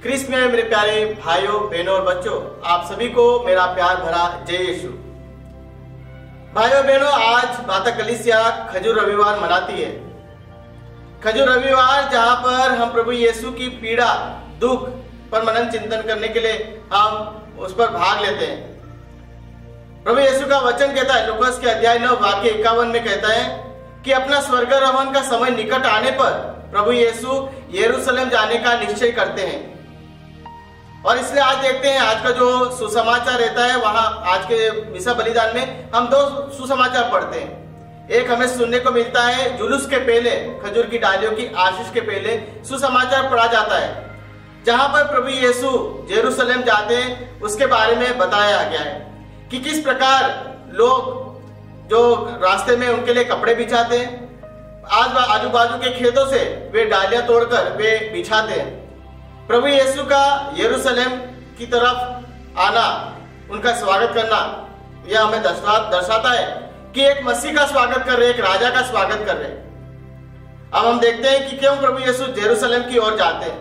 क्रिस्त में मेरे प्यारे भाइयों बहनों और बच्चों, आप सभी को मेरा प्यार भरा जय यीशु। भाइयों बहनों, आज माता कलीसिया खजूर रविवार मनाती है। खजूर रविवार जहां पर हम प्रभु यीशु की पीड़ा दुख पर मनन चिंतन करने के लिए हम उस पर भाग लेते हैं। प्रभु यीशु का वचन कहता है, लूकास के अध्याय 9 वाक्य 51 में कहता है कि अपना स्वर्गारोहण का समय निकट आने पर प्रभु यीशु यरूशलेम जाने का निश्चय करते हैं। और इसलिए आज देखते हैं, आज का जो सुसमाचार रहता है, वहां आज के मिसा बलिदान में हम दो सुसमाचार पढ़ते हैं। एक हमें सुनने को मिलता है, जुलूस के पहले खजूर की डालियों की आशीष के पहले सुसमाचार पढ़ा जाता है, जहां पर प्रभु यीशु यरूशलेम जाते हैं उसके बारे में बताया गया है कि किस प्रकार लोग जो रास्ते में उनके लिए कपड़े बिछाते हैं, आजू बाजू के खेतों से वे डालियां तोड़कर वे बिछाते हैं। प्रभु यीशु का यरूशलेम की तरफ आना, उनका स्वागत करना, यह हमें दर्शाता है कि एक मसीह का स्वागत कर रहे, एक राजा का स्वागत कर रहे। अब हम देखते हैं कि क्यों प्रभु यीशु यरूशलेम की ओर जाते हैं।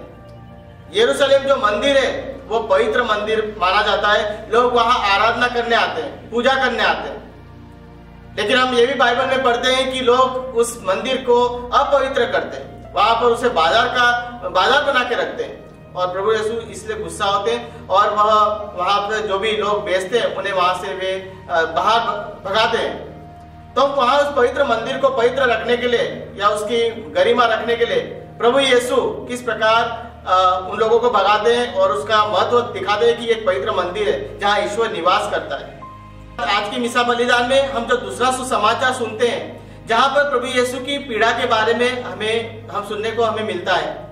यरूशलेम जो मंदिर है वो पवित्र मंदिर माना जाता है। लोग वहां आराधना करने आते हैं, पूजा करने आते हैं। लेकिन हम ये भी बाइबल में पढ़ते हैं कि लोग उस मंदिर को अपवित्र करते हैं, वहां पर उसे बाजार बना के रखते हैं। और प्रभु यीशु इसलिए गुस्सा होते हैं और वह वहां पर जो भी लोग बेचते हैं उन्हें वहां से वे बाहर भगाते हैं। तो वहां उस पवित्र मंदिर को पवित्र रखने के लिए या उसकी गरिमा रखने के लिए प्रभु यीशु किस प्रकार उन लोगों को भगाते हैं और उसका महत्व दिखाते हैं कि एक पवित्र मंदिर है जहां ईश्वर निवास करता है। आज की मिसा बलिदान में हम जो दूसरा सुसमाचार सुनते हैं, जहां पर प्रभु यीशु की पीड़ा के बारे में हम सुनने को हमें मिलता है।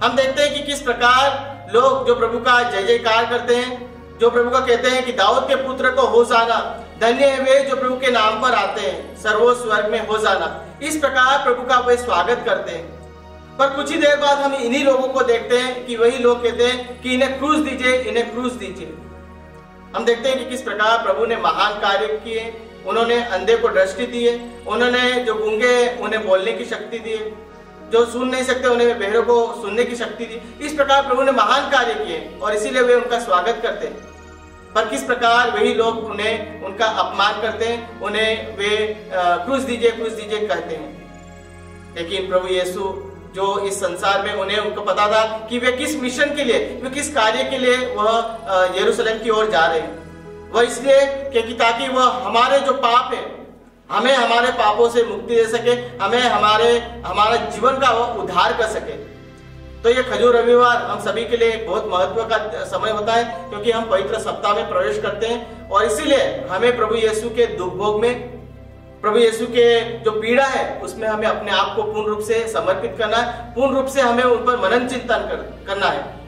हम देखते हैं कि किस प्रकार लोग जो प्रभु का जय जयकार करते हैं, जो प्रभु का कहते हैं कि दाऊद के पुत्र को होशाना, धन्य है वे जो प्रभु के नाम पर आते हैं, सर्वोच्च स्वर्ग में होशाना। इस प्रकार प्रभु का वे स्वागत करते हैं। पर कुछ ही देर बाद हम इन्हीं लोगों को देखते हैं कि वही लोग कहते हैं कि इन्हें क्रूस दीजिए, इन्हें क्रूस दीजिए। हम देखते हैं कि किस प्रकार प्रभु ने महान कार्य किए। उन्होंने अंधे को दृष्टि दी है, उन्होंने जो गूंगे उन्हें बोलने की शक्ति दी है, जो सुन नहीं सकते उन्हें बहरों को सुनने की शक्ति दी। इस प्रकार प्रभु ने महान कार्य किए और इसीलिए वे उनका स्वागत करते हैं। पर किस प्रकार वही लोग उन्हें उनका अपमान करते हैं, उन्हें वे क्रूस दीजिए कहते हैं। लेकिन प्रभु यीशु जो इस संसार में उनको पता था कि वे किस मिशन के लिए, वे किस कार्य के लिए वह यरूशलेम की ओर जा रहे हैं। वह इसलिए कि ताकि वह हमारे जो पाप है, हमें हमारे पापों से मुक्ति दे सके, हमें हमारा जीवन का वो उद्धार कर सके। तो ये खजूर रविवार हम सभी के लिए एक बहुत महत्व का समय होता है, क्योंकि हम पवित्र सप्ताह में प्रवेश करते हैं और इसीलिए हमें प्रभु यीशु के दुख भोग में, प्रभु यीशु के जो पीड़ा है उसमें हमें अपने आप को पूर्ण रूप से समर्पित करना है, पूर्ण रूप से हमें उन पर मनन चिंतन करना है।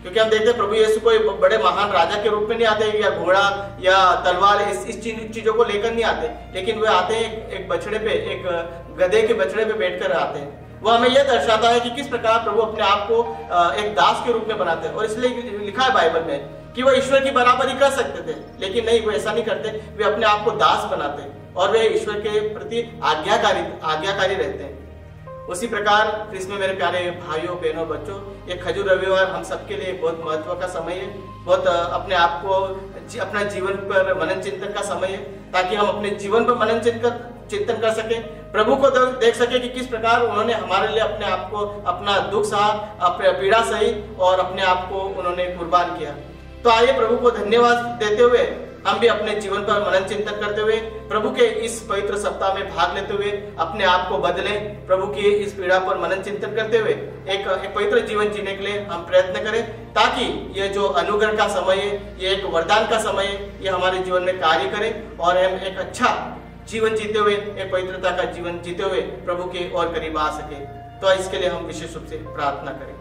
क्योंकि हम देखते हैं प्रभु यीशु कोई बड़े महान राजा के रूप में नहीं आते या घोड़ा या तलवार इस चीजों को लेकर नहीं आते, लेकिन वे आते हैं एक बछड़े पे, एक गधे के बछड़े पे बैठकर आते हैं। वो हमें यह दर्शाता है कि किस प्रकार प्रभु अपने आप को एक दास के रूप में बनाते हैं। और इसलिए लिखा है बाइबल में कि वो ईश्वर की बराबरी कर सकते थे, लेकिन नहीं, वो ऐसा नहीं करते। वे अपने आप को दास बनाते और वे ईश्वर के प्रति आज्ञाकारी रहते हैं। उसी प्रकार क्रिस्त में मेरे प्यारे भाइयों बहनों बच्चों, ये खजूर रविवार हम सबके लिए बहुत महत्व का समय है, बहुत अपने आप को अपना जीवन पर मनन चिंतन का समय है, ताकि हम अपने जीवन पर मनन चिंतन कर सके, प्रभु को देख सके कि किस प्रकार उन्होंने हमारे लिए अपने आप को, अपना दुख सहा, अपने पीड़ा सही और अपने आप को उन्होंने कुर्बान किया। तो आइए प्रभु को धन्यवाद देते हुए हम भी अपने जीवन पर मनन चिंतन करते हुए प्रभु के इस पवित्र सप्ताह में भाग लेते हुए अपने आप को बदलें। प्रभु की इस पीड़ा पर मनन चिंतन करते हुए एक पवित्र जीवन जीने के लिए हम प्रयत्न करें, ताकि ये जो अनुग्रह का समय है, ये एक वरदान का समय है, ये हमारे जीवन में कार्य करे और हम एक अच्छा जीवन जीते हुए, एक पवित्रता का जीवन जीते हुए प्रभु के और करीब आ सके। तो इसके लिए हम विशेष रूप से प्रार्थना करें।